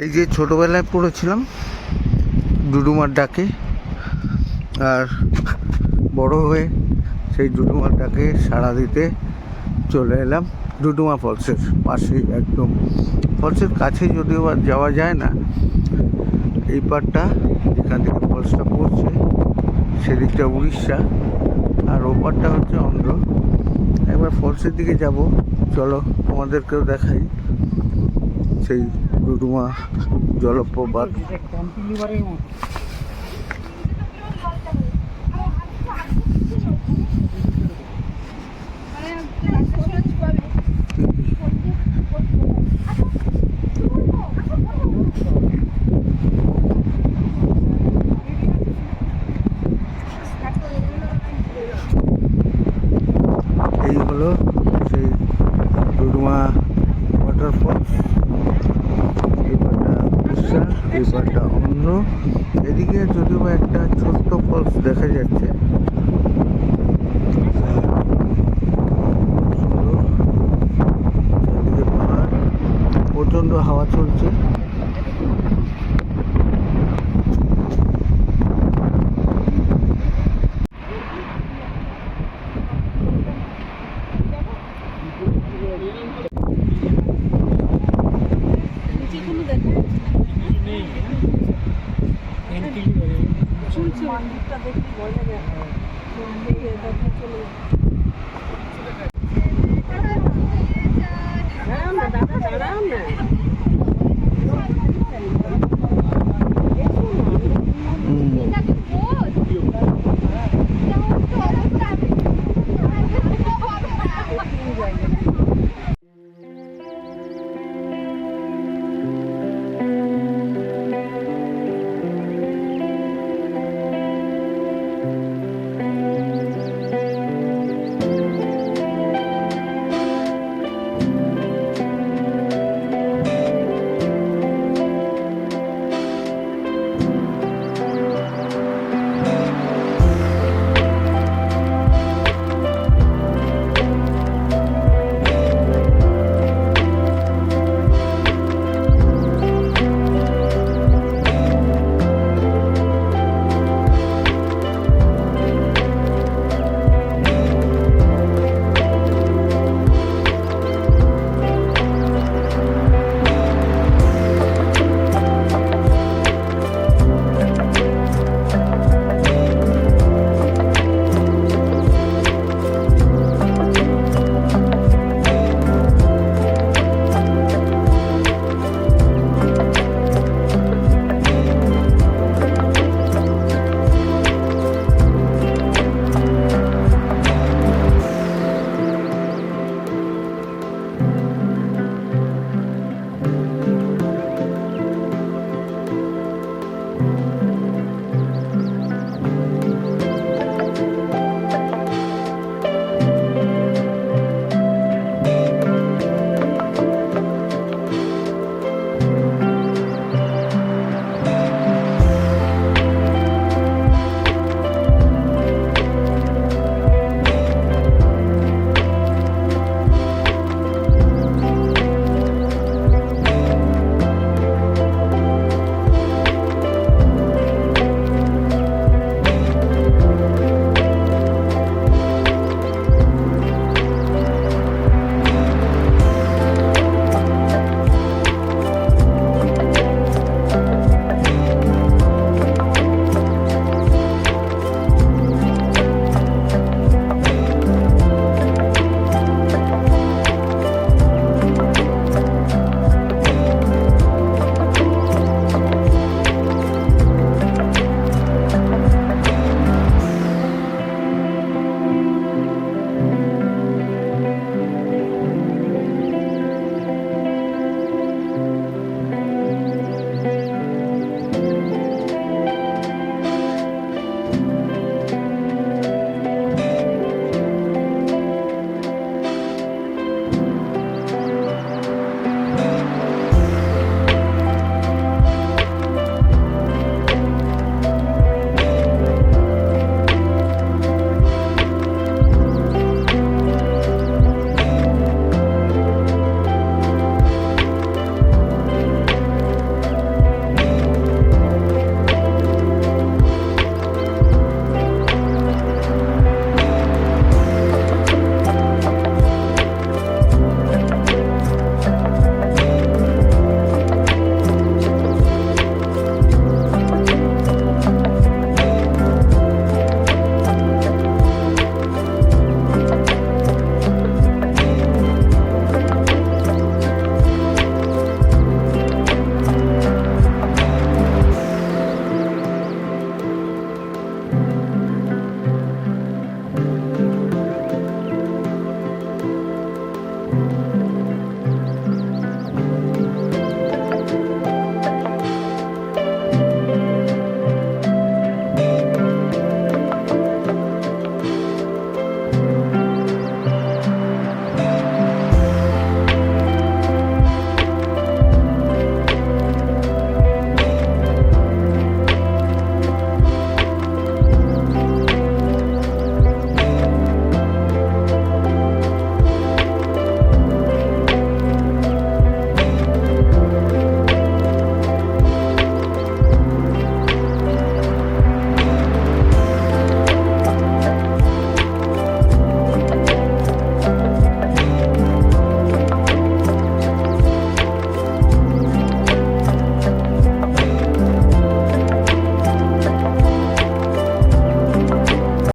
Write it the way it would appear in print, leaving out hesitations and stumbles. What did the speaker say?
এই যে ছোটোবেলায় পড়েছিলাম ডুডুমার ডাকে, আর বড় হয়ে সেই ডুডুমার ডাকে সাড়া দিতে চলে এলাম ডুডুমা ফলসের পাশেই, একদম ফলসের কাছে যদিও বা যাওয়া যায় না। এই পারটা যেখান থেকে ফলসটা পড়ছে সেদিকটা উড়িষ্যা, আর ওপারটা হচ্ছে অন্ধ্র। একবার ফলসের দিকে যাব, চলো তোমাদেরকেও দেখাই সেই ডুডুমা জলপ্রপাত। এই হলো সেই ডুডুমা ওয়াটারফলস। এই পারটা উড়িষ্যা, এই পারটা অন্য। এদিকে যদিও বা একটা ছোট্ট ফলস দেখা যাচ্ছে। চারদিকে পাহাড়, প্রচণ্ড হাওয়া চলছে।